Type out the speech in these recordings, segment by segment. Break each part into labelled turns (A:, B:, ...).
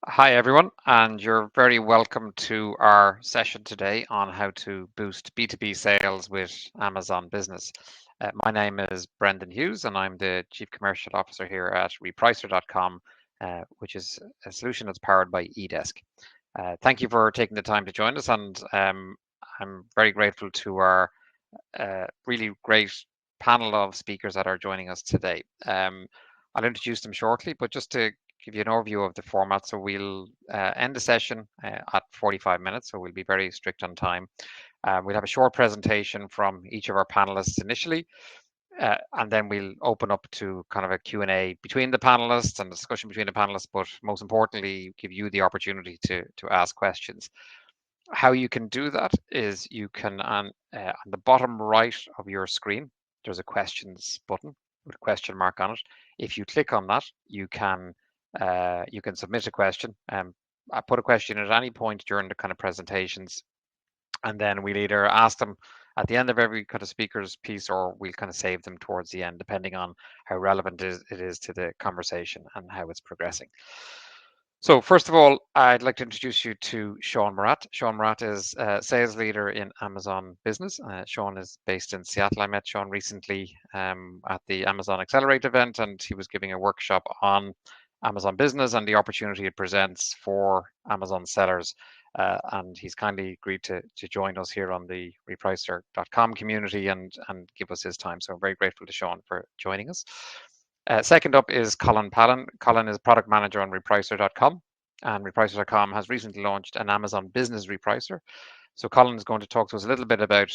A: Hi, everyone, and you're very welcome to our session today on how to boost B2B sales with Amazon Business. My name is Brendan Hughes, and I'm the Chief Commercial Officer here at Repricer.com, which is a solution that's powered by eDesk. Thank you for taking the time to join us, and I'm very grateful to our really great panel of speakers that are joining us today. I'll introduce them shortly, but just to give you an overview of the format. So we'll end the session at 45 minutes, so we'll be very strict on time. We'll have a short presentation from each of our panelists initially, and then we'll open up to kind of a Q&A between the panelists and discussion between the panelists, but most importantly, give you the opportunity to ask questions. How you can do that is you can, on the bottom right of your screen, there's a questions button with a question mark on it. If you click on that, you can submit a question. I put a question at any point during the kind of presentations, and then we'll either ask them at the end of every kind of speaker's piece, or we'll kind of save them towards the end, depending on how relevant it is to the conversation and how it's progressing. So first of all, I'd like to introduce you to Sean Morat. Sean Morat is a sales leader in Amazon Business. Sean is based in Seattle. I met Sean recently at the Amazon Accelerate event, and he was giving a workshop on Amazon Business and the opportunity it presents for Amazon sellers. And he's kindly agreed to join us here on the repricer.com community and give us his time. So I'm very grateful to Sean for joining us. Second up is Colin Palin. Colin is product manager on repricer.com, and repricer.com has recently launched an Amazon Business Repricer. So Colin is going to talk to us a little bit about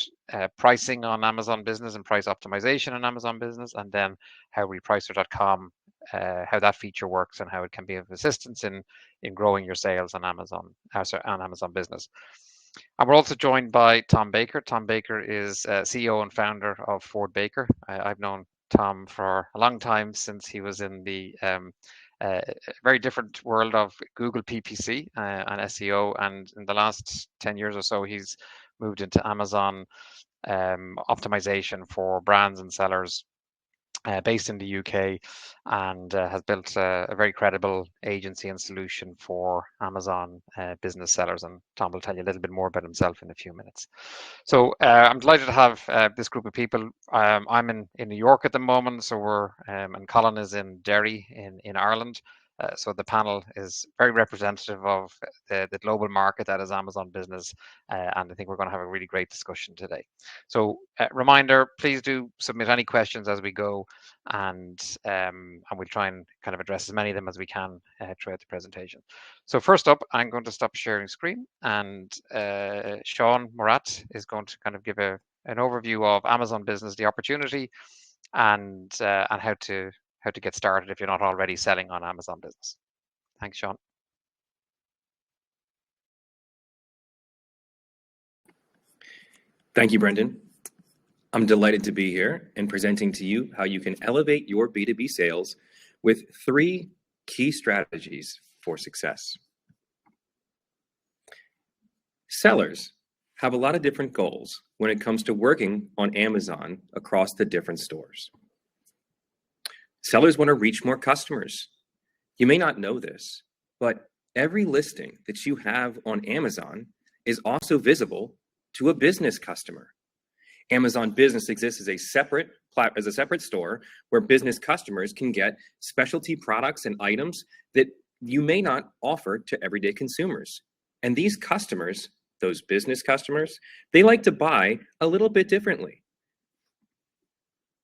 A: pricing on Amazon Business and price optimization on Amazon Business, and then how repricer.com, how that feature works and how it can be of assistance in growing your sales on Amazon Business. And we're also joined by Tom Baker. Tom Baker is CEO and founder of FordeBaker. I've known Tom for a long time, since he was in the very different world of Google PPC and SEO, and in the last 10 years or so he's moved into Amazon optimization for brands and sellers based in the UK, and has built a very credible agency and solution for Amazon business sellers. And Tom will tell you a little bit more about himself in a few minutes. So I'm delighted to have this group of people. I'm in New York at the moment, so we're and Colin is in Derry in Ireland. So the panel is very representative of the global market that is Amazon Business, and I think we're going to have a really great discussion today. So reminder, please do submit any questions as we go, and we'll try and kind of address as many of them as we can throughout the presentation. So first up, I'm going to stop sharing screen, and Sean Morat is going to kind of give an overview of Amazon Business, the opportunity, and how to get started if you're not already selling on Amazon Business. Thanks, Sean.
B: Thank you, Brendan. I'm delighted to be here and presenting to you how you can elevate your B2B sales with 3 key strategies for success. Sellers have a lot of different goals when it comes to working on Amazon across the different stores. Sellers want to reach more customers. You may not know this, but every listing that you have on Amazon is also visible to a business customer. Amazon Business exists as a separate store where business customers can get specialty products and items that you may not offer to everyday consumers. And these customers, those business customers, they like to buy a little bit differently.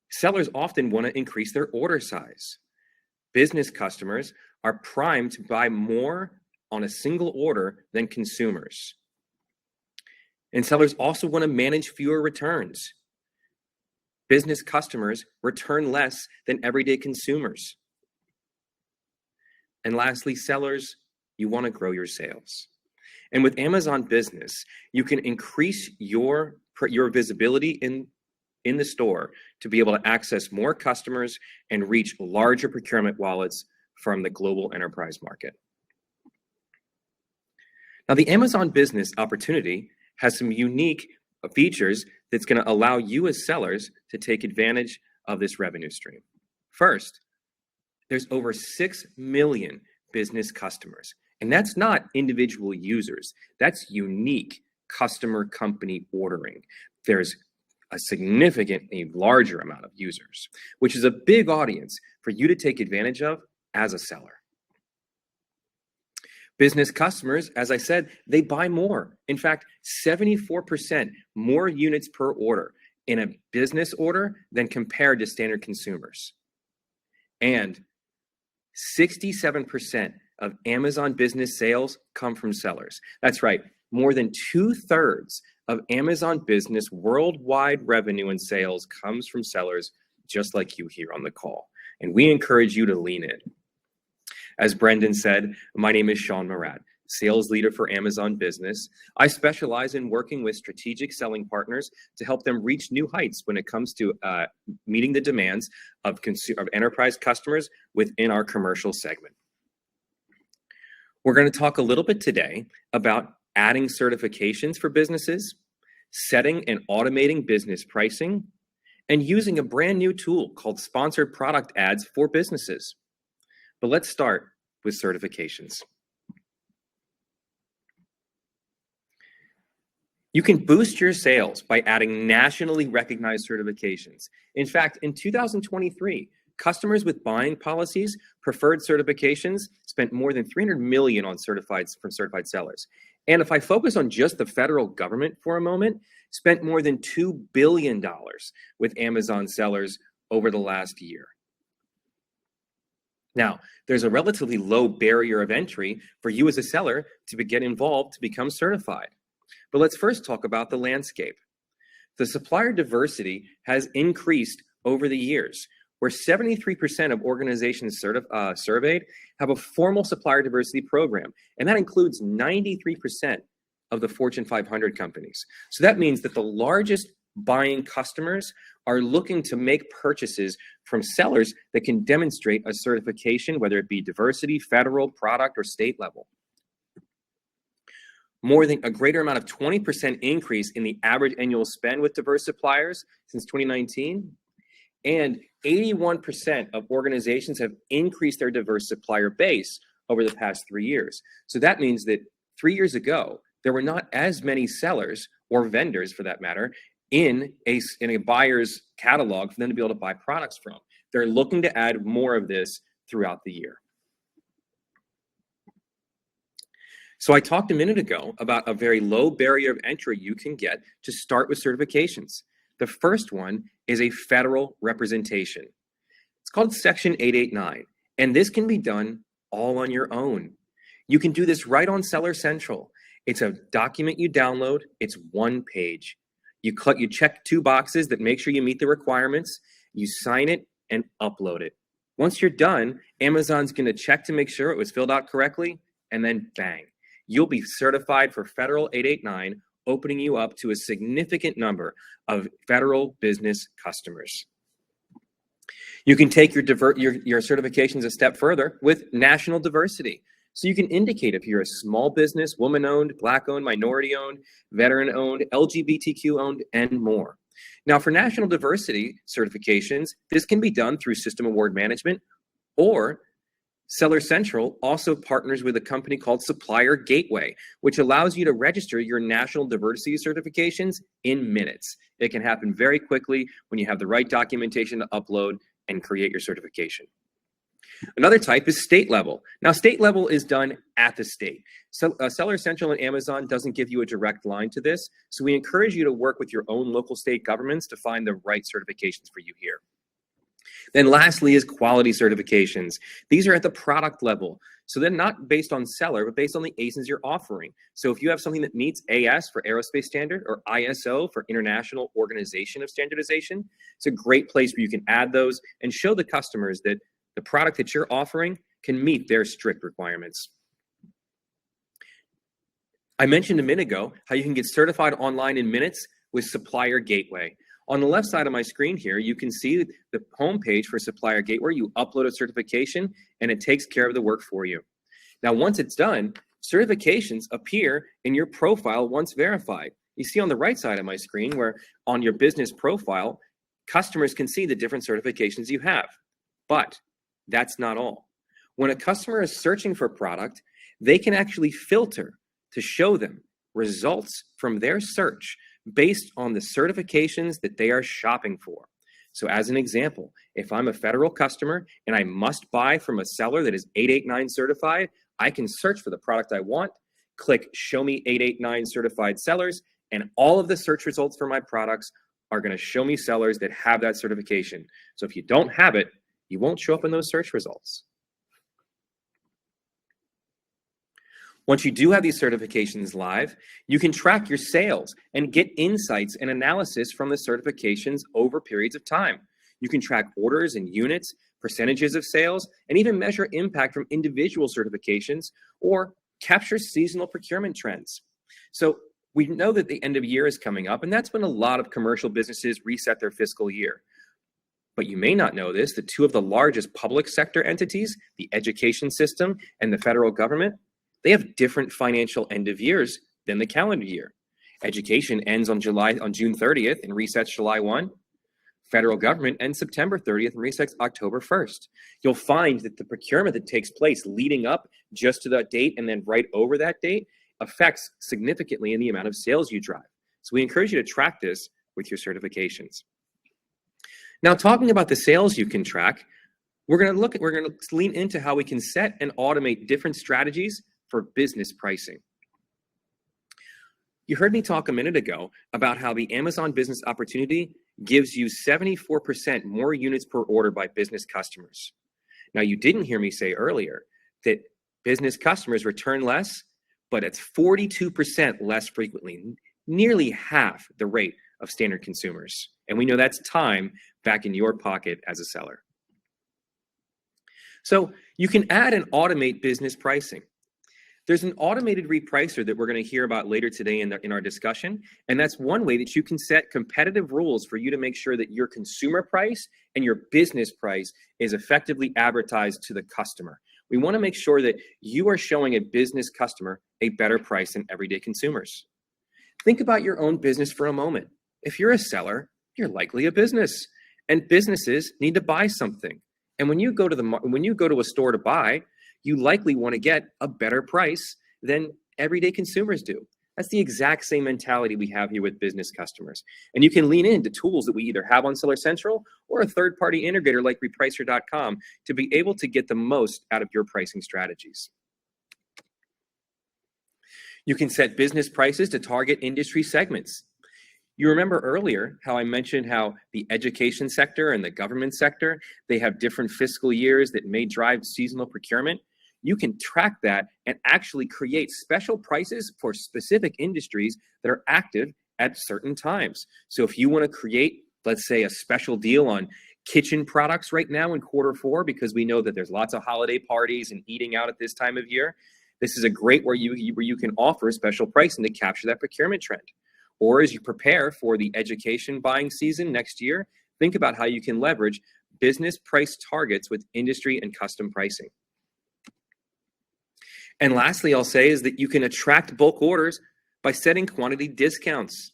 B: Sellers often want to increase their order size. Business customers are primed to buy more on a single order than consumers. And sellers also want to manage fewer returns. Business customers return less than everyday consumers. And lastly, sellers, you want to grow your sales. And with Amazon Business, you can increase your visibility in the store to be able to access more customers and reach larger procurement wallets from the global enterprise market. Now, the Amazon Business opportunity has some unique features that's going to allow you as sellers to take advantage of this revenue stream. First, there's over 6 million business customers, And that's not individual users. That's unique customer company ordering. There's a significantly larger amount of users, which is a big audience for you to take advantage of as a seller. Business customers, as I said, they buy more. In fact, 74% more units per order in a business order than compared to standard consumers. And 67% of Amazon business sales come from sellers. That's right, more than 2/3 of Amazon business worldwide revenue and sales comes from sellers, just like you here on the call. And we encourage you to lean in. As Brendan said, my name is Sean Morat, sales leader for Amazon Business. I specialize in working with strategic selling partners to help them reach new heights when it comes to meeting the demands of enterprise customers within our commercial segment. We're going to talk a little bit today about adding certifications for businesses, setting and automating business pricing, and using a brand new tool called sponsored product ads for businesses. But let's start with certifications. You can boost your sales by adding nationally recognized certifications. In fact, in 2023, customers with buying policies, preferred certifications, spent more than $300 million on certified sellers. And if I focus on just the federal government for a moment, spent more than $2 billion with Amazon sellers over the last year. Now, there's a relatively low barrier of entry for you as a seller to get involved to become certified. But let's first talk about the landscape. The supplier diversity has increased over the years, where 73% of organizations surveyed have a formal supplier diversity program, and that includes 93% of the Fortune 500 companies. So that means that the largest buying customers are looking to make purchases from sellers that can demonstrate a certification, whether it be diversity, federal, product, or state level. More than a greater amount of 20% increase in the average annual spend with diverse suppliers since 2019. And 81% of organizations have increased their diverse supplier base over the past 3 years. So that means that 3 years ago, there were not as many sellers or vendors, for that matter, in a buyer's catalog for them to be able to buy products from. They're looking to add more of this throughout the year. So I talked a minute ago about a very low barrier of entry you can get to start with certifications. The first one is a federal representation. It's called Section 889, and this can be done all on your own. You can do this right on Seller Central. It's a document you download. It's one page. You check 2 boxes that make sure you meet the requirements. You sign it and upload it. Once you're done, Amazon's going to check to make sure it was filled out correctly, and then bang, you'll be certified for Federal 889, opening you up to a significant number of federal business customers. You can take your certifications a step further with national diversity. So you can indicate if you're a small business, woman-owned, Black-owned, minority-owned, veteran-owned, LGBTQ-owned, and more. Now, for national diversity certifications, this can be done through System Award Management, or Seller Central also partners with a company called Supplier Gateway, which allows you to register your national diversity certifications in minutes. It can happen very quickly when you have the right documentation to upload and create your certification. Another type is state level. Now, state level is done at the state. So Seller Central and Amazon doesn't give you a direct line to this, so we encourage you to work with your own local state governments to find the right certifications for you here. Then lastly is quality certifications. These are at the product level. So they're not based on seller, but based on the ASINs you're offering. So if you have something that meets AS for Aerospace Standard or ISO for International Organization of Standardization, it's a great place where you can add those and show the customers that the product that you're offering can meet their strict requirements. I mentioned a minute ago how you can get certified online in minutes with Supplier Gateway. On the left side of my screen here, you can see the homepage for Supplier Gateway. You upload a certification and it takes care of the work for you. Now, once it's done, certifications appear in your profile once verified. You see on the right side of my screen where on your business profile, customers can see the different certifications you have. But that's not all. When a customer is searching for a product, they can actually filter to show them results from their search based on the certifications that they are shopping for. So as an example, if I'm a federal customer and I must buy from a seller that is 889 certified, I can search for the product I want, click Show Me 889 certified sellers, and all of the search results for my products are going to show me sellers that have that certification. So if you don't have it, you won't show up in those search results. Once you do have these certifications live, you can track your sales and get insights and analysis from the certifications over periods of time. You can track orders and units, percentages of sales, and even measure impact from individual certifications or capture seasonal procurement trends. So we know that the end of year is coming up, and that's when a lot of commercial businesses reset their fiscal year. But you may not know this, that two of the largest public sector entities, the education system and the federal government, they have different financial end of years than the calendar year. Education ends on June 30th and resets July 1. Federal government ends September 30th and resets October 1st. You'll find that the procurement that takes place leading up just to that date and then right over that date affects significantly in the amount of sales you drive. So we encourage you to track this with your certifications. Now, talking about the sales you can track, we're going to lean into how we can set and automate different strategies for business pricing. You heard me talk a minute ago about how the Amazon Business Opportunity gives you 74% more units per order by business customers. Now, you didn't hear me say earlier that business customers return less, but it's 42% less frequently, nearly half the rate of standard consumers. And we know that's time back in your pocket as a seller. So you can add and automate business pricing. There's an automated repricer that we're going to hear about later today in our discussion, and that's one way that you can set competitive rules for you to make sure that your consumer price and your business price is effectively advertised to the customer. We want to make sure that you are showing a business customer a better price than everyday consumers. Think about your own business for a moment. If you're a seller, you're likely a business, and businesses need to buy something. And when you go to a store to buy, you likely want to get a better price than everyday consumers do. That's the exact same mentality we have here with business customers. And you can lean into tools that we either have on Seller Central or a third-party integrator like Repricer.com to be able to get the most out of your pricing strategies. You can set business prices to target industry segments. You remember earlier how I mentioned how the education sector and the government sector, they have different fiscal years that may drive seasonal procurement. You can track that and actually create special prices for specific industries that are active at certain times. So if you want to create, let's say, a special deal on kitchen products right now in Q4, because we know that there's lots of holiday parties and eating out at this time of year, this is a great where you can offer special pricing to capture that procurement trend. Or as you prepare for the education buying season next year, think about how you can leverage business price targets with industry and custom pricing. And lastly, I'll say is that you can attract bulk orders by setting quantity discounts.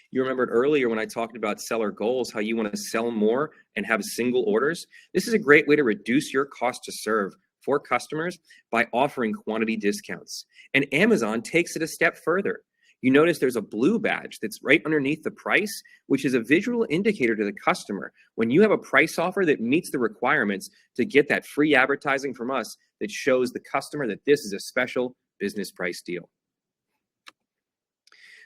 B: You remembered earlier when I talked about seller goals, how you want to sell more and have single orders. This is a great way to reduce your cost to serve for customers by offering quantity discounts. And Amazon takes it a step further. You notice there's a blue badge that's right underneath the price, which is a visual indicator to the customer. When you have a price offer that meets the requirements to get that free advertising from us, that shows the customer that this is a special business price deal.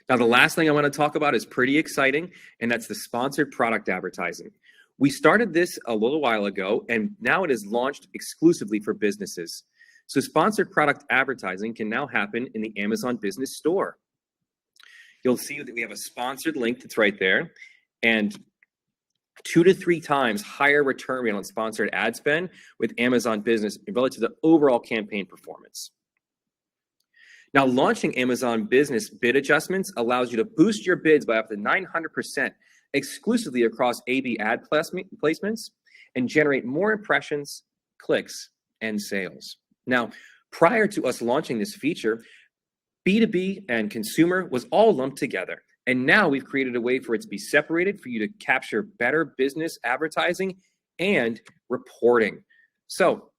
B: Now, the last thing I want to talk about is pretty exciting, and that's the sponsored product advertising. We started this a little while ago, and now it is launched exclusively for businesses. So sponsored product advertising can now happen in the Amazon Business Store. You'll see that we have a sponsored link that's right there, and 2 to 3 times higher return rate on sponsored ad spend with Amazon Business relative to the overall campaign performance. Now, launching Amazon Business bid adjustments allows you to boost your bids by up to 900% exclusively across A/B ad placements and generate more impressions, clicks, and sales. Now, prior to us launching this feature, B2B and consumer was all lumped together. And now we've created a way for it to be separated for you to capture better business advertising and reporting. So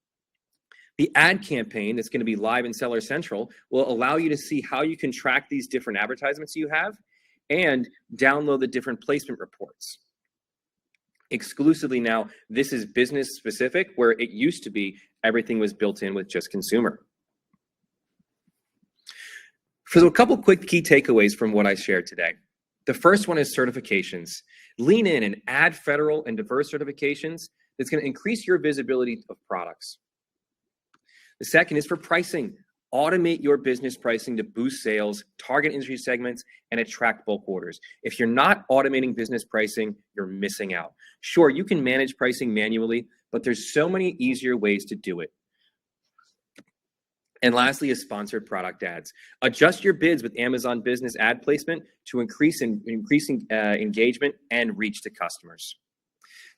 B: The ad campaign that's going to be live in Seller Central will allow you to see how you can track these different advertisements you have and download the different placement reports. Exclusively now, this is business specific, where it used to be everything was built in with just consumer. So a couple quick key takeaways from what I shared today. The first one is certifications. Lean in and add federal and diverse certifications that's going to increase your visibility of products. The second is for pricing. Automate your business pricing to boost sales, target industry segments, and attract bulk orders. If you're not automating business pricing, you're missing out. Sure, you can manage pricing manually, but there's so many easier ways to do it. And lastly is sponsored product ads. Adjust your bids with Amazon Business ad placement to increasing engagement and reach to customers.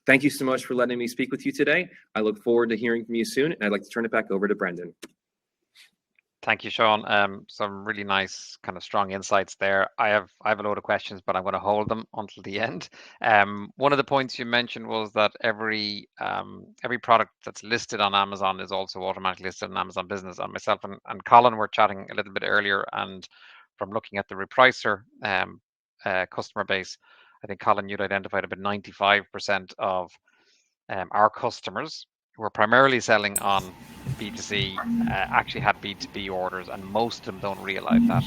B: Thank you so much for letting me speak with you today. I look forward to hearing from you soon, and I'd like to turn it back over to Brendan.
A: Thank you, Sean. Some really nice, kind of strong insights there. I have a load of questions, but I'm going to hold them until the end. One of the points you mentioned was that every product that's listed on Amazon is also automatically listed on Amazon Business. And myself and Colin were chatting a little bit earlier, and from looking at the Repricer customer base, I think, Colin, you'd identified about 95% of our customers who are primarily selling on B2C actually had B2B orders, and most of them don't realize that.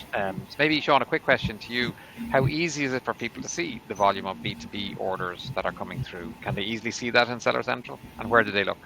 A: So maybe, Sean, a quick question to you. How easy is it for people to see the volume of B2B orders that are coming through? Can they easily see that in Seller Central? And where do they look?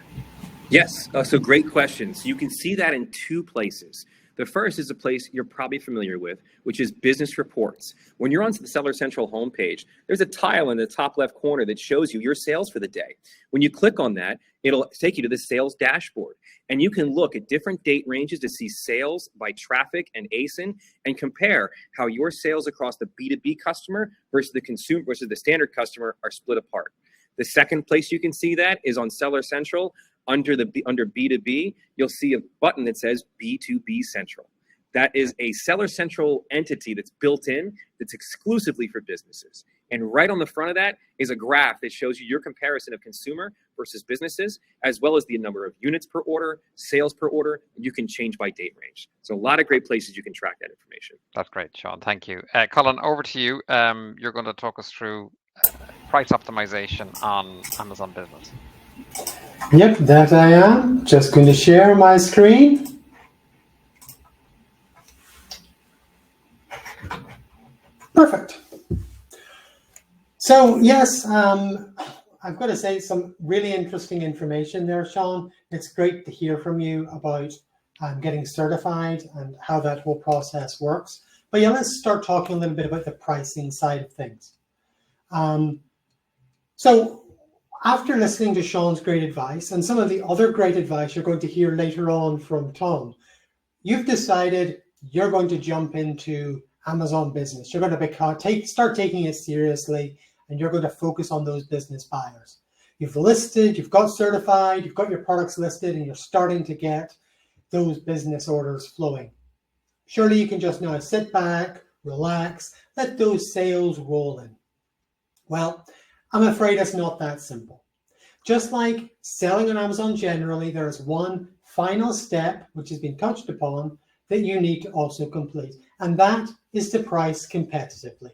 B: Yes, so great question. So you can see that in two places. The first is a place you're probably familiar with, which is business reports. When you're on the Seller Central homepage, there's a tile in the top left corner that shows you your sales for the day. When you click on that, it'll take you to the sales dashboard. And you can look at different date ranges to see sales by traffic and ASIN and compare how your sales across the B2B customer versus the consumer versus the standard customer are split apart. The second place you can see that is on Seller Central. Under B2B, you'll see a button that says B2B Central. That is a Seller Central entity that's built in, that's exclusively for businesses. And right on the front of that is a graph that shows you your comparison of consumer versus businesses, as well as the number of units per order, sales per order, and you can change by date range. So a lot of great places you can track that information.
A: That's great, Sean. Thank you. Colin, over to you. You're going to talk us through price optimization on Amazon Business.
C: Yep, that I am. Just going to share my screen. Perfect. So yes, I've got to say some really interesting information there, Sean. It's great to hear from you about getting certified and how that whole process works. But yeah, let's start talking a little bit about the pricing side of things. So after listening to Sean's great advice and some of the other great advice you're going to hear later on from Tom, you've decided you're going to jump into Amazon Business. You're going to start taking it seriously, and you're going to focus on those business buyers. You've listed, you've got certified, you've got your products listed, and you're starting to get those business orders flowing. Surely you can just now sit back, relax, let those sales roll in. Well, I'm afraid it's not that simple. Just like selling on Amazon generally, there is one final step, which has been touched upon, that you need to also complete, and that is to price competitively.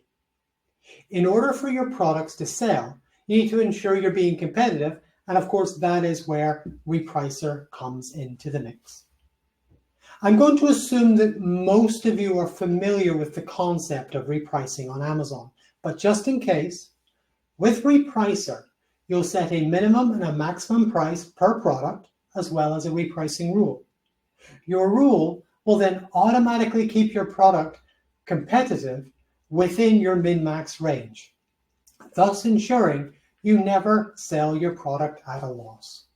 C: In order for your products to sell, you need to ensure you're being competitive, and of course that is where Repricer comes into the mix. I'm going to assume that most of you are familiar with the concept of repricing on Amazon, but just in case, with Repricer, you'll set a minimum and a maximum price per product, as well as a repricing rule. Your rule will then automatically keep your product competitive within your min-max range, thus ensuring you never sell your product at a loss.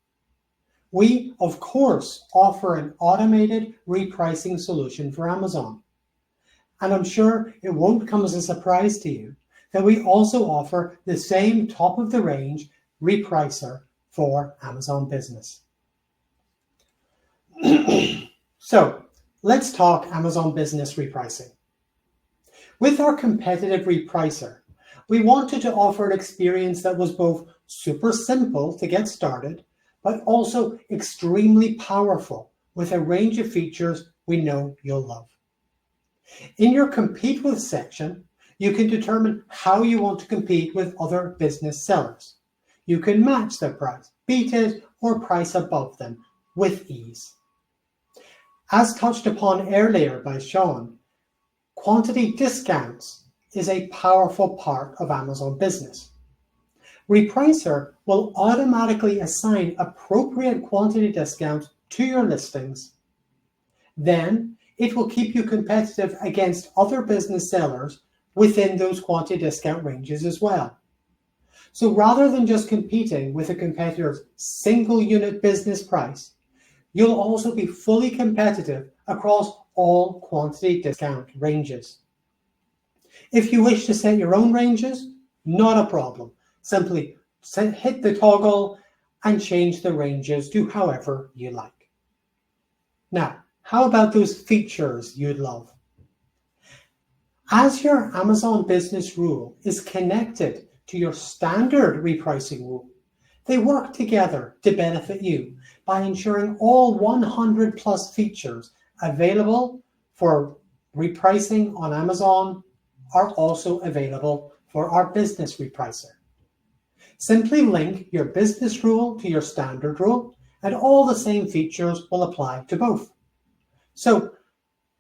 C: We, of course, offer an automated repricing solution for Amazon. And I'm sure it won't come as a surprise to you that we also offer the same top-of-the-range Repricer for Amazon Business. So let's talk Amazon Business repricing. With our competitive Repricer, we wanted to offer an experience that was both super simple to get started, but also extremely powerful with a range of features we know you'll love. In your Compete With section, you can determine how you want to compete with other business sellers. You can match their price, beat it, or price above them with ease. As touched upon earlier by Sean, quantity discounts is a powerful part of Amazon Business. Repricer will automatically assign appropriate quantity discounts to your listings. Then it will keep you competitive against other business sellers within those quantity discount ranges as well. So rather than just competing with a competitor's single unit business price, you'll also be fully competitive across all quantity discount ranges. If you wish to set your own ranges, not a problem. Simply hit the toggle and change the ranges to however you like. Now, how about those features you'd love? As your Amazon Business rule is connected to your standard repricing rule, they work together to benefit you by ensuring all 100 plus features available for repricing on Amazon are also available for our business repricer. Simply link your business rule to your standard rule, and all the same features will apply to both. So,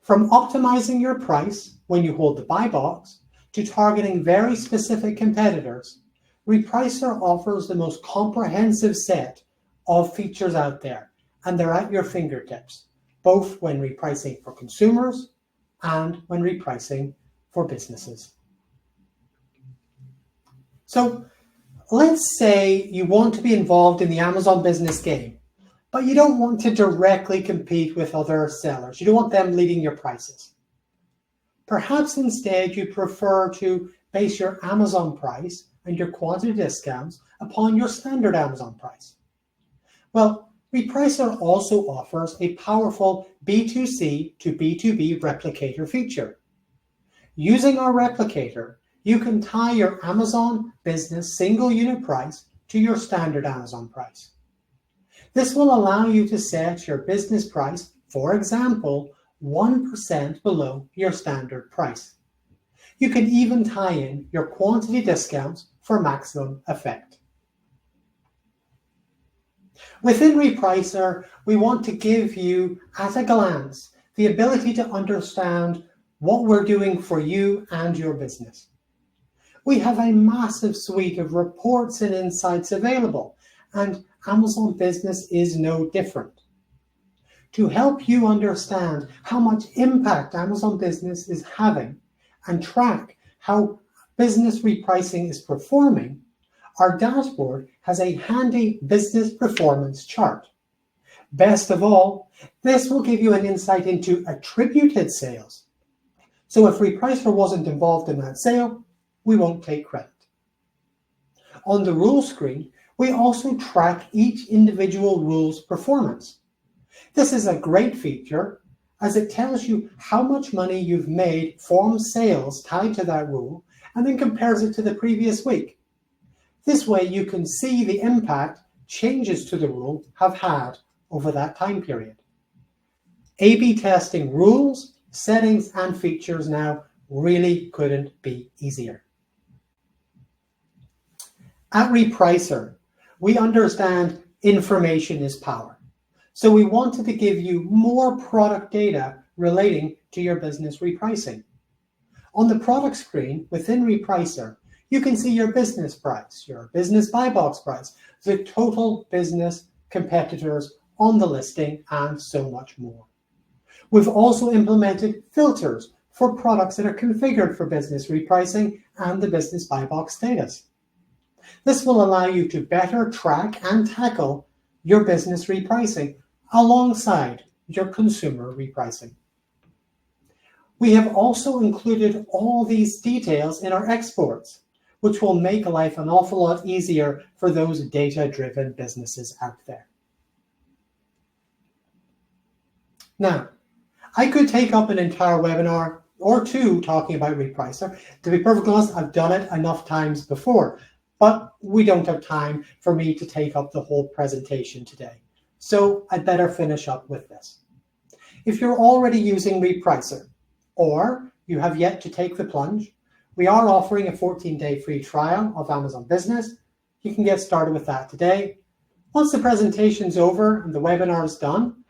C: from optimizing your price when you hold the buy box to targeting very specific competitors, Repricer offers the most comprehensive set of features out there, and they're at your fingertips, both when repricing for consumers and when repricing for businesses. So let's say you want to be involved in the Amazon Business game, but you don't want to directly compete with other sellers. You don't want them leading your prices. Perhaps instead you prefer to base your Amazon price and your quantity discounts upon your standard Amazon price. Well, Repricer also offers a powerful B2C to B2B replicator feature. Using our replicator, you can tie your Amazon Business single unit price to your standard Amazon price. This will allow you to set your business price, for example, 1% below your standard price. You can even tie in your quantity discounts for maximum effect. Within Repricer, we want to give you, at a glance, the ability to understand what we're doing for you and your business. We have a massive suite of reports and insights available, and Amazon Business is no different. To help you understand how much impact Amazon Business is having and track how business repricing is performing, our dashboard has a handy business performance chart. Best of all, this will give you an insight into attributed sales. So if Repricer wasn't involved in that sale, we won't take credit. On the rule screen, we also track each individual rule's performance. This is a great feature as it tells you how much money you've made from sales tied to that rule and then compares it to the previous week. This way you can see the impact changes to the rule have had over that time period. A/B testing rules, settings, and features now really couldn't be easier. At Repricer, we understand information is power. So we wanted to give you more product data relating to your business repricing. On the product screen within Repricer, you can see your business price, your business buy box price, the total business competitors on the listing, and so much more. We've also implemented filters for products that are configured for business repricing and the business buy box status. This will allow you to better track and tackle your business repricing alongside your consumer repricing. We have also included all these details in our exports, which will make life an awful lot easier for those data-driven businesses out there. Now, I could take up an entire webinar or two talking about Repricer. To be perfectly honest, I've done it enough times before, but we don't have time for me to take up the whole presentation today. So I'd better finish up with this. If you're already using Repricer, or you have yet to take the plunge, we are offering a 14-day free trial of Amazon Business. You can get started with that today. Once the presentation's over and the webinar is done,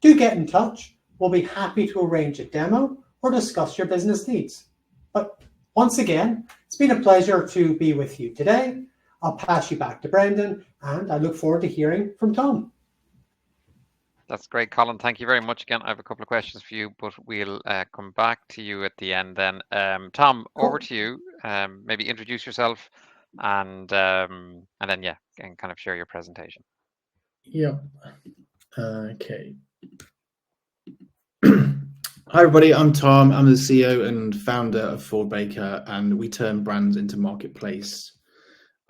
C: do get in touch. We'll be happy to arrange a demo or discuss your business needs. But once again, it's been a pleasure to be with you today. I'll pass you back to Brendan, and I look forward to hearing from Tom.
A: That's great, Colin. Thank you very much again. I have a couple of questions for you, but we'll come back to you at the end then. Tom, over to you. Maybe introduce yourself and then, yeah, and kind of share your presentation.
D: Yeah. Okay. Hi, everybody. I'm Tom. I'm the CEO and founder of FordeBaker, and we turn brands into marketplace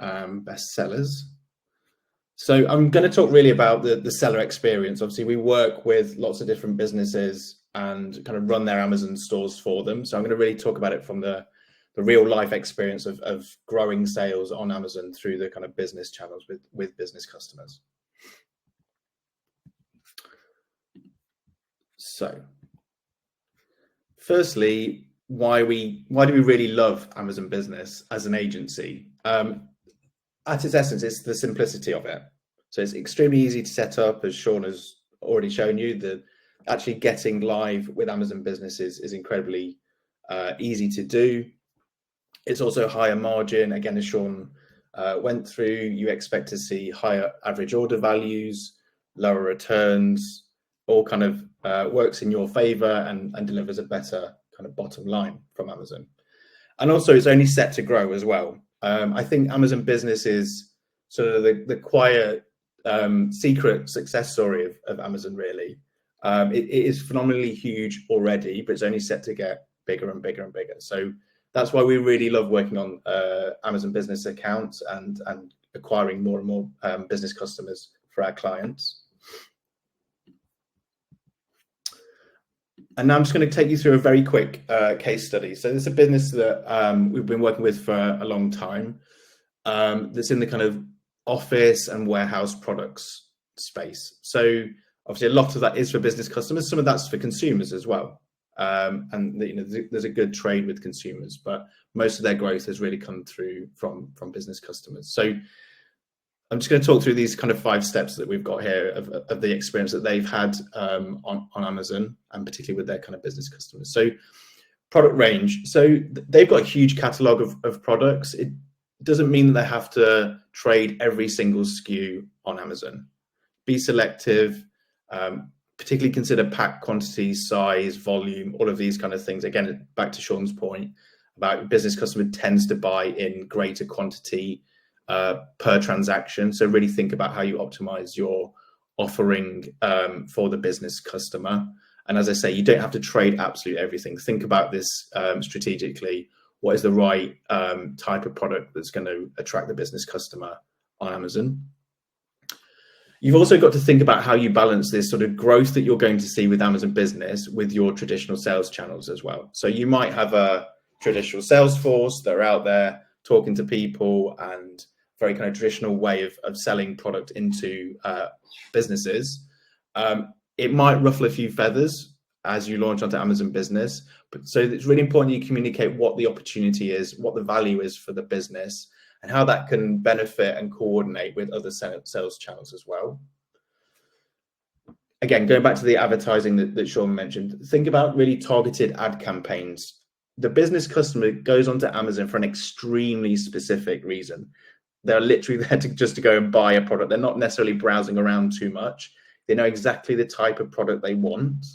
D: bestsellers. So I'm going to talk really about the seller experience. Obviously, we work with lots of different businesses and kind of run their Amazon stores for them. So I'm going to really talk about it from the real life experience of growing sales on Amazon through the kind of business channels with business customers. So firstly, why do we really love Amazon Business as an agency? At its essence, it's the simplicity of it. So it's extremely easy to set up, as Sean has already shown you, that actually getting live with Amazon Business is incredibly easy to do. It's also higher margin. Again, as Sean went through, you expect to see higher average order values, lower returns, all kind of works in your favor and delivers a better kind of bottom line from Amazon. And also it's only set to grow as well. I think Amazon Business is sort of the quiet secret success story of Amazon, really. It is phenomenally huge already, but it's only set to get bigger and bigger and bigger. So that's why we really love working on Amazon Business accounts and acquiring more and more business customers for our clients. And now I'm just going to take you through a very quick case study. So this is a business that we've been working with for a long time, that's in the kind of office and warehouse products space. So obviously a lot of that is for business customers. Some of that's for consumers as well. And there's a good trade with consumers, but most of their growth has really come through from business customers. So I'm just going to talk through these kind of 5 steps that we've got here of the experience that they've had on Amazon, and particularly with their kind of business customers. So product range. So they've got a huge catalog of products. It doesn't mean that they have to trade every single SKU on Amazon. Be selective, particularly consider pack quantity, size, volume, all of these kind of things. Again, back to Sean's point about business customer tends to buy in greater quantity per transaction. So really think about how you optimize your offering for the business customer. And as I say, you don't have to trade absolutely everything. Think about this strategically. What is the right type of product that's going to attract the business customer on Amazon? You've also got to think about how you balance this sort of growth that you're going to see with Amazon Business with your traditional sales channels as well. So you might have a traditional sales force that are out there talking to people and very kind of traditional way of selling product into businesses. It might ruffle a few feathers as you launch onto Amazon Business, but so it's really important you communicate what the opportunity is, what the value is for the business, and how that can benefit and coordinate with other sales channels as well. Again, going back to the advertising that Sean mentioned, think about really targeted ad campaigns. The business customer goes onto Amazon for an extremely specific reason. They're literally there just to go and buy a product. They're not necessarily browsing around too much. They know exactly the type of product they want.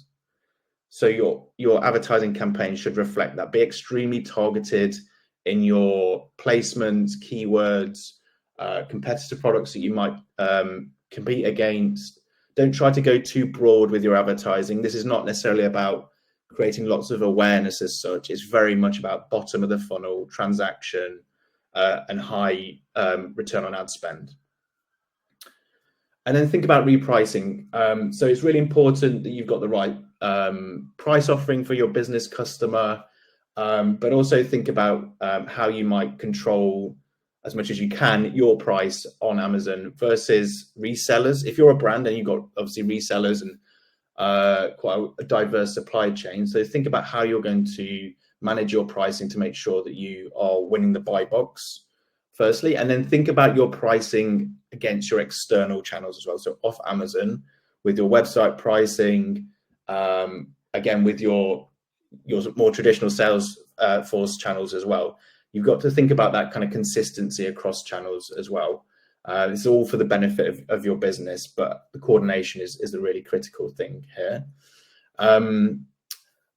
D: So your advertising campaign should reflect that. Be extremely targeted in your placements, keywords, competitor products that you might compete against. Don't try to go too broad with your advertising. This is not necessarily about creating lots of awareness as such. It's very much about bottom of the funnel, transaction, and high return on ad spend. And then think about repricing. So it's really important that you've got the right price offering for your business customer, but also think about how you might control as much as you can your price on Amazon versus resellers. If you're a brand and you've got obviously resellers quite a diverse supply chain. So think about how you're going to manage your pricing to make sure that you are winning the buy box, firstly, and then think about your pricing against your external channels as well. So off Amazon, with your website pricing, again, with your more traditional sales force channels as well. You've got to think about that kind of consistency across channels as well. It's all for the benefit of your business, but the coordination is the really critical thing here. And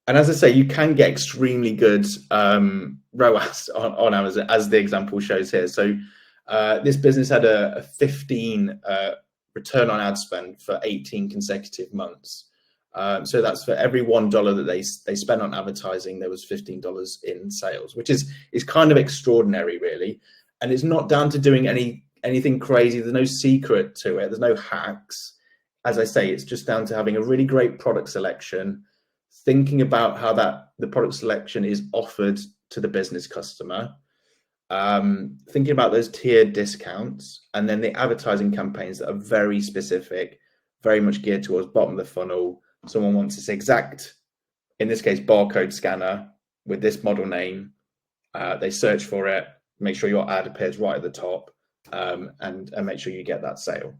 D: as I say, you can get extremely good ROAS on Amazon, as the example shows here. So this business had a 15 return on ad spend for 18 consecutive months. So that's for every $1 that they spent on advertising, there was $15 in sales, which is kind of extraordinary, really. And it's not down to doing anything crazy. There's no secret to it. There's no hacks. As I say, it's just down to having a really great product selection, thinking about how the product selection is offered to the business customer, thinking about those tiered discounts, and then the advertising campaigns that are very specific, very much geared towards bottom of the funnel. Someone wants this exact, in this case, barcode scanner with this model name. They search for it, make sure your ad appears right at the top, and make sure you get that sale.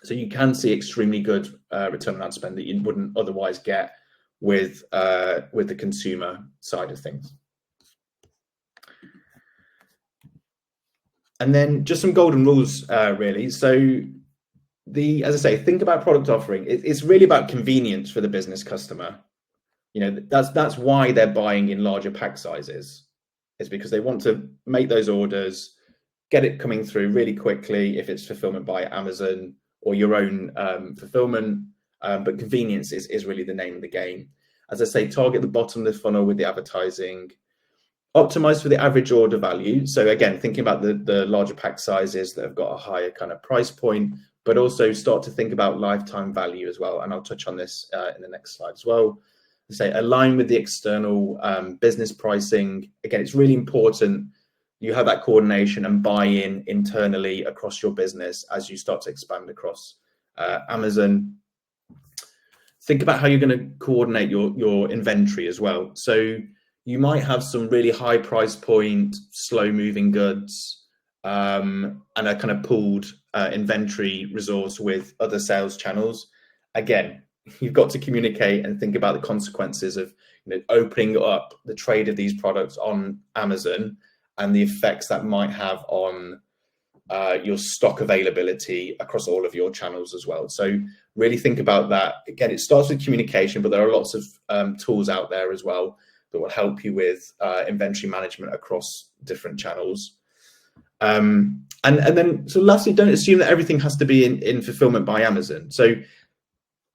D: So you can see extremely good return on ad spend that you wouldn't otherwise get with the consumer side of things. And then just some golden rules, really. So as I say, think about product offering. It's really about convenience for the business customer. You know, that's why they're buying in larger pack sizes. It's because they want to make those orders, get it coming through really quickly if it's fulfillment by Amazon or your own fulfillment. But convenience is really the name of the game. As I say, target the bottom of the funnel with the advertising. Optimize for the average order value. So again, thinking about the larger pack sizes that have got a higher kind of price point, but also start to think about lifetime value as well. And I'll touch on this in the next slide as well. Say align with the external business pricing. Again, it's really important you have that coordination and buy-in internally across your business as you start to expand across Amazon. Think about how you're going to coordinate your inventory as well. So you might have some really high price point, slow moving goods, and a kind of pooled inventory resource with other sales channels. Again, you've got to communicate and think about the consequences of opening up the trade of these products on Amazon and the effects that might have on your stock availability across all of your channels as well. So really think about that. Again, it starts with communication, but there are lots of tools out there as well that will help you with inventory management across different channels. And then, so lastly, don't assume that everything has to be in fulfillment by Amazon. So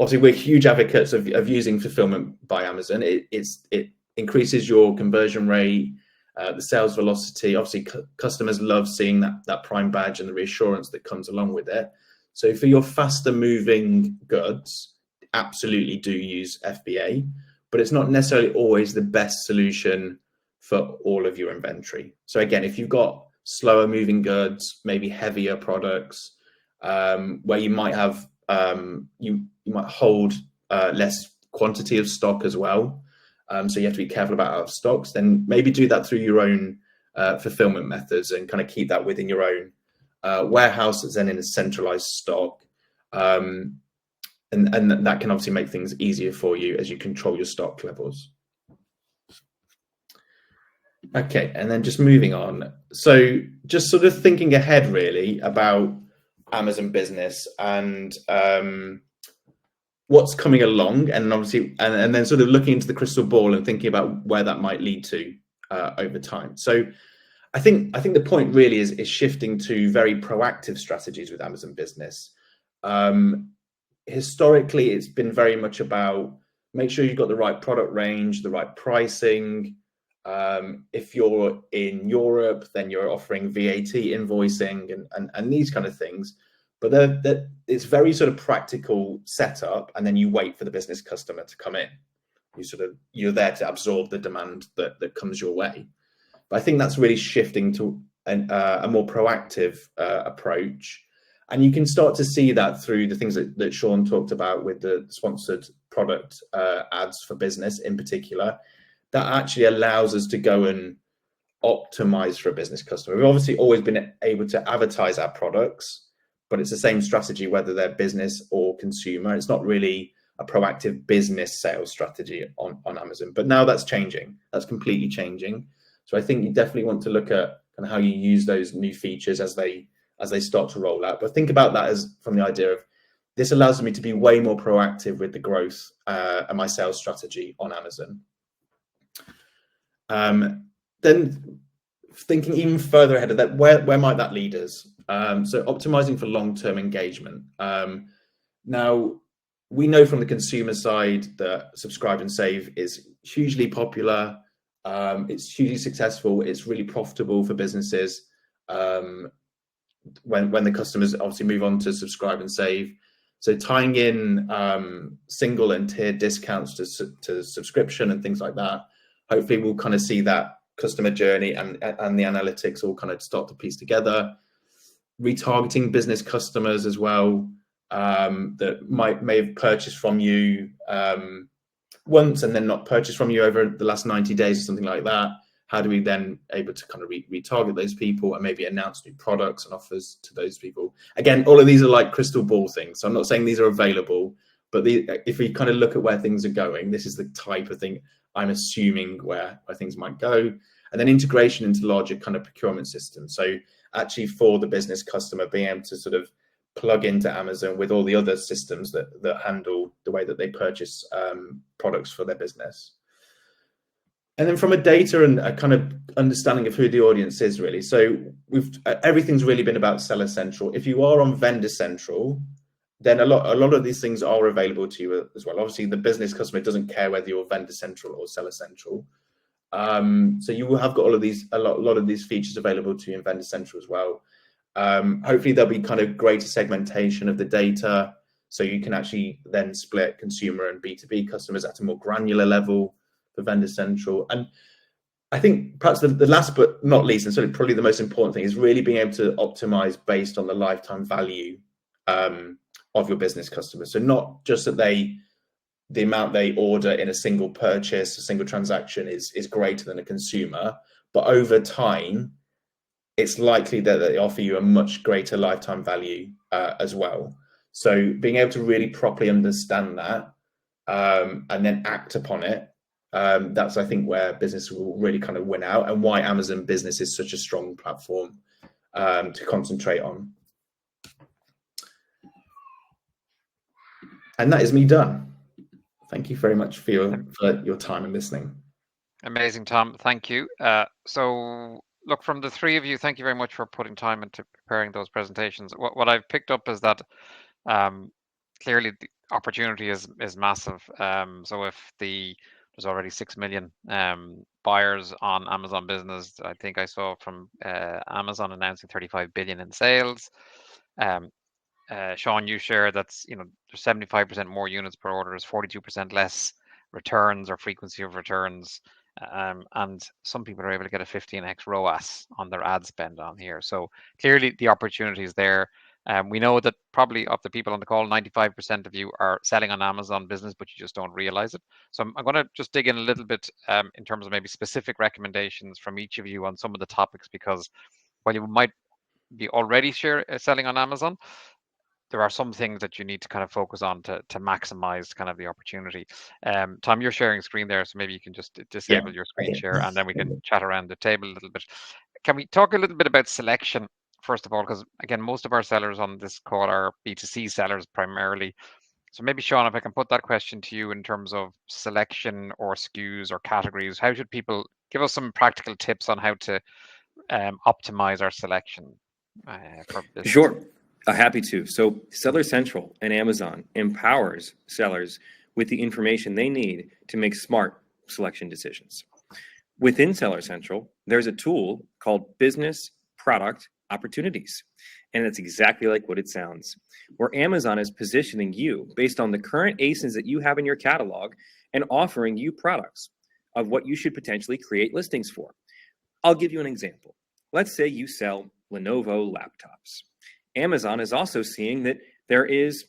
D: obviously, we're huge advocates of using fulfillment by Amazon. It increases your conversion rate, the sales velocity. Obviously, customers love seeing that Prime badge and the reassurance that comes along with it. So for your faster moving goods, absolutely do use FBA, but it's not necessarily always the best solution for all of your inventory. So again, if you've got slower moving goods, maybe heavier products, where you might have you might hold less quantity of stock as well, so you have to be careful about out of stocks, then maybe do that through your own fulfillment methods and kind of keep that within your own warehouse that's then in a centralized stock, and that can obviously make things easier for you as you control your stock levels. Okay, and then just moving on. So just sort of thinking ahead really about Amazon business and what's coming along, and obviously, and then sort of looking into the crystal ball and thinking about where that might lead to over time. So I think the point really is shifting to very proactive strategies with Amazon business. Historically, it's been very much about make sure you've got the right product range, the right pricing. If you're in Europe, then you're offering VAT invoicing and these kind of things. But it's very sort of practical setup, and then you wait for the business customer to come in. You're there to absorb the demand that comes your way. But I think that's really shifting to a more proactive approach. And you can start to see that through the things that Sean talked about with the sponsored product ads for business in particular. That actually allows us to go and optimize for a business customer. We've obviously always been able to advertise our products, but it's the same strategy whether they're business or consumer. It's not really a proactive business sales strategy on Amazon, but now that's changing. That's completely changing. So I think you definitely want to look at kind of how you use those new features as they start to roll out. But think about that as from the idea of, this allows me to be way more proactive with the growth and my sales strategy on Amazon. Then thinking even further ahead of that, where might that lead us? So optimizing for long-term engagement. Now, we know from the consumer side that subscribe and save is hugely popular. It's hugely successful. It's really profitable for businesses when the customers obviously move on to subscribe and save. So tying in single and tiered discounts to subscription and things like that, hopefully we'll kind of see that customer journey and the analytics all kind of start to piece together. Retargeting business customers as well, that may have purchased from you once and then not purchased from you over the last 90 days or something like that. How do we then able to kind of retarget those people and maybe announce new products and offers to those people? Again, all of these are like crystal ball things. So I'm not saying these are available, but if we kind of look at where things are going, this is the type of thing I'm assuming where things might go. And then integration into larger kind of procurement systems. So actually for the business customer, being able to sort of plug into Amazon with all the other systems that handle the way that they purchase products for their business. And then from a data and a kind of understanding of who the audience is really. So everything's really been about Seller Central. If you are on Vendor Central, then a lot of these things are available to you as well. Obviously, the business customer doesn't care whether you're Vendor Central or Seller Central. So you will have got all of these, a lot of these features available to you in Vendor Central as well. Hopefully there'll be kind of greater segmentation of the data, so you can actually then split consumer and B2B customers at a more granular level for Vendor Central. And I think perhaps the last but not least, and certainly probably the most important thing, is really being able to optimize based on the lifetime value of your business customers. So not just that the amount they order in a single purchase, a single transaction is greater than a consumer, but over time, it's likely that they offer you a much greater lifetime value as well. So being able to really properly understand that and then act upon it, that's, I think, where business will really kind of win out, and why Amazon Business is such a strong platform to concentrate on. And that is me done. Thank you very much for your time and listening.
A: Amazing, Tom. Thank you. So look, from the three of you, thank you very much for putting time into preparing those presentations. What I've picked up is that clearly the opportunity is massive. So if there's already 6 million buyers on Amazon Business, I think I saw from Amazon announcing 35 billion in sales. Sean, you share that's, there's 75% more units per order, is 42% less returns or frequency of returns. And some people are able to get a 15x ROAS on their ad spend on here. So clearly the opportunity is there. We know that probably of the people on the call, 95% of you are selling on Amazon Business, but you just don't realize it. So I'm going to just dig in a little bit in terms of maybe specific recommendations from each of you on some of the topics, because while you might be already selling on Amazon, there are some things that you need to kind of focus on to maximize kind of the opportunity. Tom, you're sharing screen there, so maybe you can just disable your screen share, and then we can chat around the table a little bit. Can we talk a little bit about selection, first of all? Because again, most of our sellers on this call are B2C sellers primarily. So maybe, Sean, if I can put that question to you in terms of selection or SKUs or categories, how should people give us some practical tips on how to optimize our selection for business?
B: Sure. Happy to. So Seller Central and Amazon empowers sellers with the information they need to make smart selection decisions. Within Seller Central, there's a tool called Business Product Opportunities. And it's exactly like what it sounds, where Amazon is positioning you based on the current ASINs that you have in your catalog and offering you products of what you should potentially create listings for. I'll give you an example. Let's say you sell Lenovo laptops. Amazon is also seeing that there is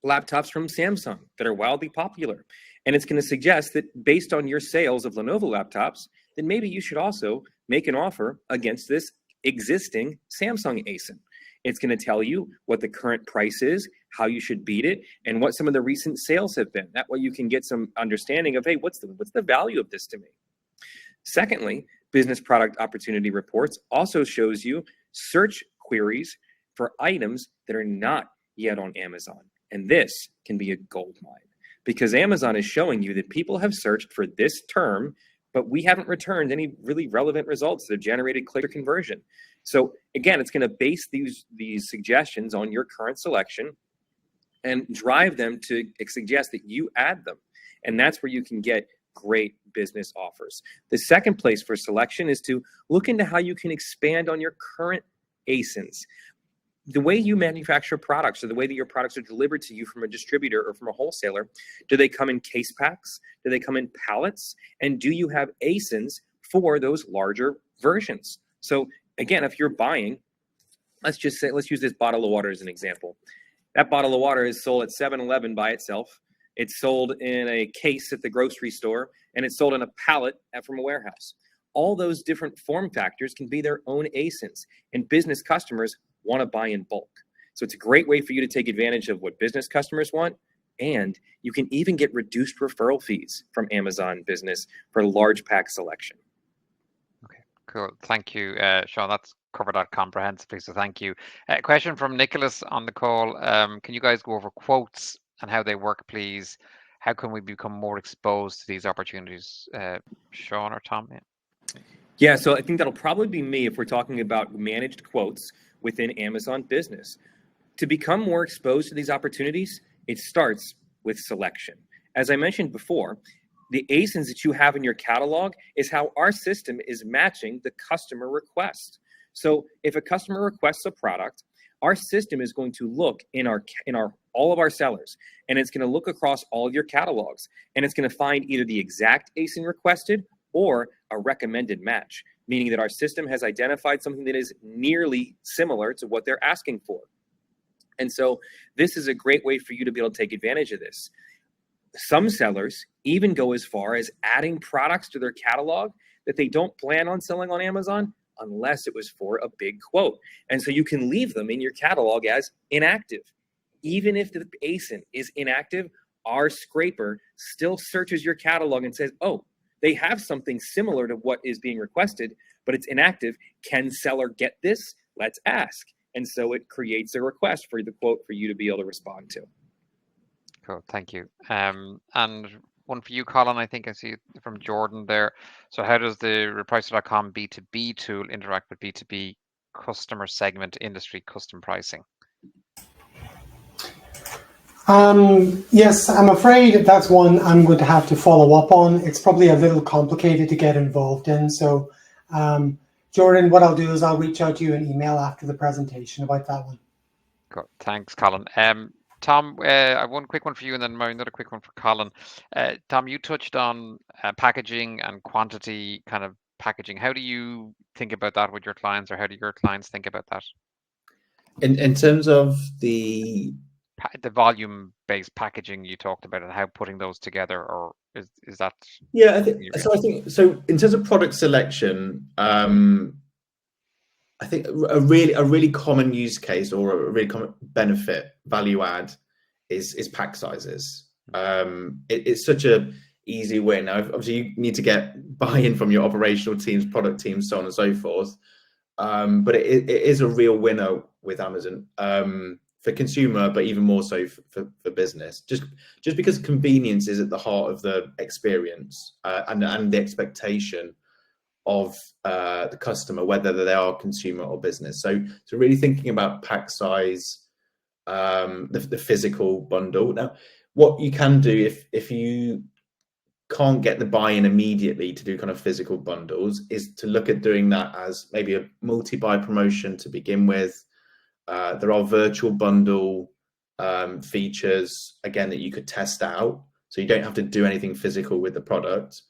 B: laptops from Samsung that are wildly popular. And it's going to suggest that based on your sales of Lenovo laptops, then maybe you should also make an offer against this existing Samsung ASIN. It's going to tell you what the current price is, how you should beat it, and what some of the recent sales have been. That way you can get some understanding of, hey, what's the value of this to me? Secondly, business product opportunity reports also shows you search queries for items that are not yet on Amazon. And this can be a gold mine because Amazon is showing you that people have searched for this term, but we haven't returned any really relevant results that have generated click conversion. So again, it's going to base these suggestions on your current selection and drive them to suggest that you add them. And that's where you can get great business offers. The second place for selection is to look into how you can expand on your current ASINs. The way you manufacture products or the way that your products are delivered to you from a distributor or from a wholesaler, do they come in case packs? Do they come in pallets? And do you have ASINs for those larger versions? So again, if you're buying, let's use this bottle of water as an example. That bottle of water is sold at 7-Eleven by itself. It's sold in a case at the grocery store, and it's sold in a pallet from a warehouse. All those different form factors can be their own ASINs, and business customers want to buy in bulk. So it's a great way for you to take advantage of what business customers want, and you can even get reduced referral fees from Amazon Business for large pack selection.
A: Okay, cool. Thank you, Sean. That's covered that comprehensively, so thank you. Question from Nicholas on the call. Can you guys go over quotes and how they work, please? How can we become more exposed to these opportunities? Sean or Tom?
B: Yeah, so I think that'll probably be me if we're talking about managed quotes within Amazon Business. To become more exposed to these opportunities, it starts with selection. As I mentioned before, the ASINs that you have in your catalog is how our system is matching the customer request. So if a customer requests a product, our system is going to look in all of our sellers, and it's going to look across all of your catalogs, and it's going to find either the exact ASIN requested or a recommended match, meaning that our system has identified something that is nearly similar to what they're asking for. And so this is a great way for you to be able to take advantage of this. Some sellers even go as far as adding products to their catalog that they don't plan on selling on Amazon unless it was for a big quote. And so you can leave them in your catalog as inactive. Even if the ASIN is inactive, our scraper still searches your catalog and says, oh, they have something similar to what is being requested, but it's inactive. Can seller get this? Let's ask. And so it creates a request for the quote for you to be able to respond to.
A: Cool, thank you. And one for you, Colin, I think I see from Jordan there. So how does the Repricer.com B2B tool interact with B2B customer segment industry custom pricing?
C: Yes, I'm afraid that's one I'm going to have to follow up on. It's probably a little complicated to get involved in. So, Jordan, what I'll do is I'll reach out to you in email after the presentation about that one.
A: Cool. Thanks, Colin. Tom, I have one quick one for you and then another quick one for Colin. Tom, you touched on packaging and quantity kind of packaging. How do you think about that with your clients, or how do your clients think about that?
D: In terms of the
A: volume-based packaging you talked about and how putting those together, or is that?
D: Yeah, I think so. In terms of product selection, I think a really common use case or a really common benefit value add is pack sizes. It's such a easy win. Now, obviously, you need to get buy-in from your operational teams, product teams, so on and so forth. But it is a real winner with Amazon. For consumer, but even more so for business, just because convenience is at the heart of the experience and the expectation of the customer, whether they are consumer or business. So really thinking about pack size, the physical bundle. Now, what you can do if you can't get the buy-in immediately to do kind of physical bundles is to look at doing that as maybe a multi-buy promotion to begin with. There are virtual bundle features, again, that you could test out. So you don't have to do anything physical with the product.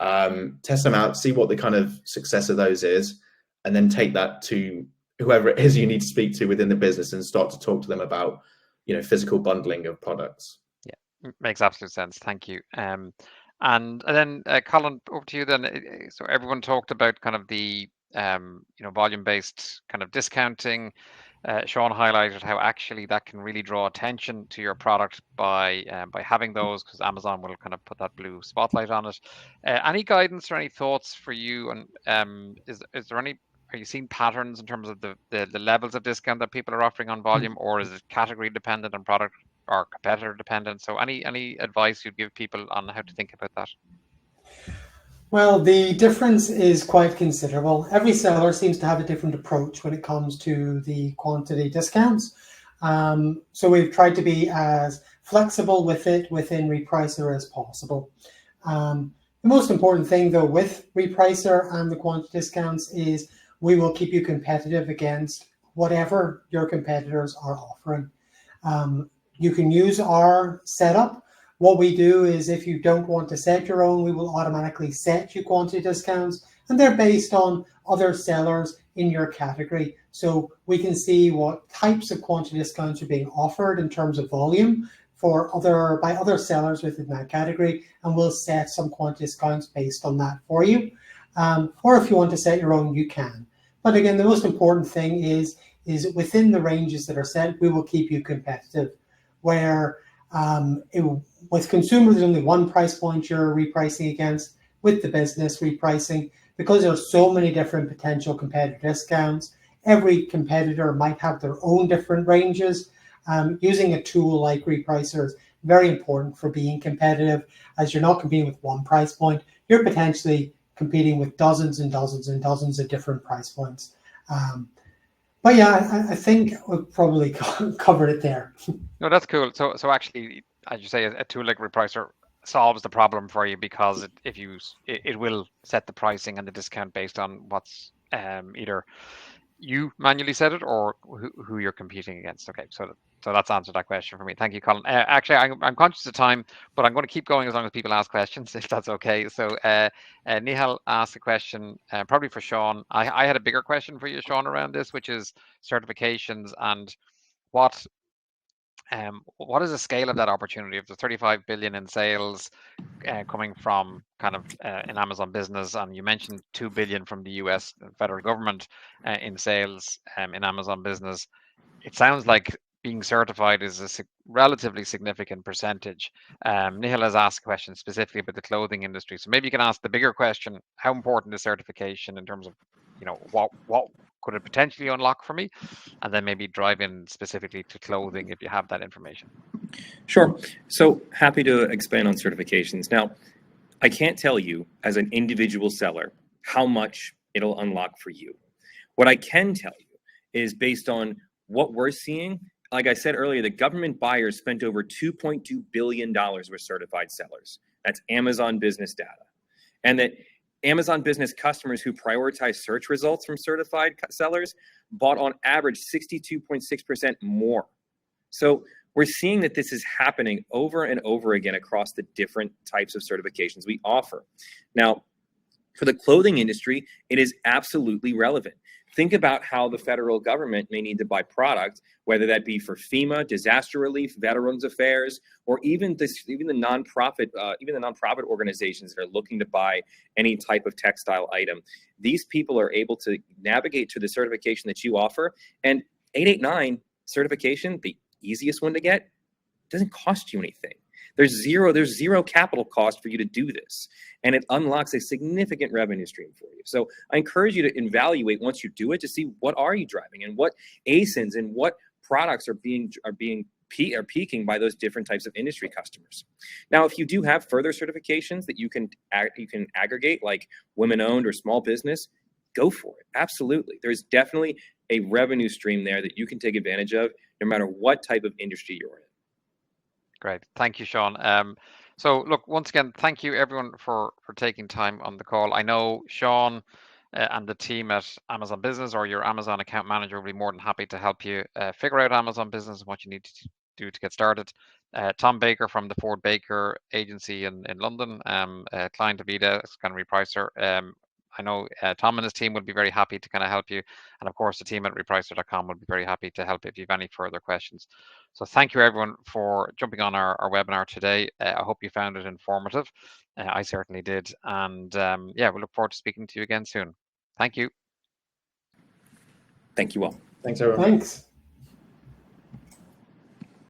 D: Test them out, see what the kind of success of those is, and then take that to whoever it is you need to speak to within the business and start to talk to them about, physical bundling of products.
A: Yeah, makes absolute sense. Thank you. And then Colin, over to you then. So everyone talked about kind of the volume-based kind of discounting. Sean highlighted how actually that can really draw attention to your product by having those, because Amazon will kind of put that blue spotlight on it. Any guidance or any thoughts for you? And is there any? Are you seeing patterns in terms of the levels of discount that people are offering on volume, or is it category dependent on product or competitor dependent? So any advice you'd give people on how to think about that?
C: Well, the difference is quite considerable. Every seller seems to have a different approach when it comes to the quantity discounts. So we've tried to be as flexible with it within Repricer as possible. The most important thing, though, with Repricer and the quantity discounts is we will keep you competitive against whatever your competitors are offering. You can use our setup. What we do is, if you don't want to set your own, we will automatically set you quantity discounts, and they're based on other sellers in your category. So we can see what types of quantity discounts are being offered in terms of volume by other sellers within that category, and we'll set some quantity discounts based on that for you. Or if you want to set your own, you can. But again, the most important thing is within the ranges that are set, we will keep you competitive. Where with consumer, there's only one price point you're repricing against. With the business repricing, because there's so many different potential competitor discounts, every competitor might have their own different ranges. Using a tool like Repricer is very important for being competitive, as you're not competing with one price point. You're potentially competing with dozens and dozens and dozens of different price points. But yeah, I think we've probably covered it there.
A: No, that's cool. So actually, as you say, a tool like Repricer solves the problem for you, because it will set the pricing and the discount based on what's either you manually set it or who you're competing against. Okay, so that's answered that question for me. Thank you, Colin. Actually, I'm conscious of time, but I'm going to keep going as long as people ask questions, if that's okay. So Nihal asked a question, probably for Sean. I had a bigger question for you, Sean, around this, which is certifications and what is the scale of that opportunity? If there's 35 billion in sales coming from kind of in Amazon Business, and you mentioned 2 billion from the US federal government in sales in Amazon Business, it sounds like being certified is a relatively significant percentage. Nihal has asked a question specifically about the clothing industry. So maybe you can ask the bigger question: how important is certification in terms of, what could it potentially unlock for me? And then maybe drive in specifically to clothing if you have that information.
B: Sure. So happy to expand on certifications. Now, I can't tell you as an individual seller how much it'll unlock for you. What I can tell you is, based on what we're seeing, like I said earlier, the government buyers spent over $2.2 billion with certified sellers. That's Amazon Business data. And that Amazon Business customers who prioritize search results from certified sellers bought on average 62.6% more. So we're seeing that this is happening over and over again across the different types of certifications we offer. Now, for the clothing industry, it is absolutely relevant. Think about how the federal government may need to buy product, whether that be for FEMA, disaster relief, Veterans Affairs, or even the nonprofit organizations that are looking to buy any type of textile item. These people are able to navigate to the certification that you offer, and 889 certification, the easiest one to get, doesn't cost you anything. There's zero capital cost for you to do this, and it unlocks a significant revenue stream for you. So I encourage you to evaluate once you do it to see what are you driving and what ASINs and what products are peaking by those different types of industry customers. Now, if you do have further certifications that you can aggregate, like women-owned or small business, go for it. Absolutely. There's definitely a revenue stream there that you can take advantage of, no matter what type of industry you're in.
A: Great. Thank you, Sean. So look, once again, thank you everyone for taking time on the call. I know Sean and the team at Amazon Business, or your Amazon account manager, will be more than happy to help you figure out Amazon Business and what you need to do to get started. Tom Baker from the FordeBaker agency in London, client of Vida, kind of Repricer, I know Tom and his team will be very happy to kind of help you. And of course, the team at repricer.com will be very happy to help if you have any further questions. So thank you everyone for jumping on our webinar today. I hope you found it informative. I certainly did. And yeah, we look forward to speaking to you again soon. Thank you.
B: Thank you all.
D: Thanks, everyone.
C: Thanks.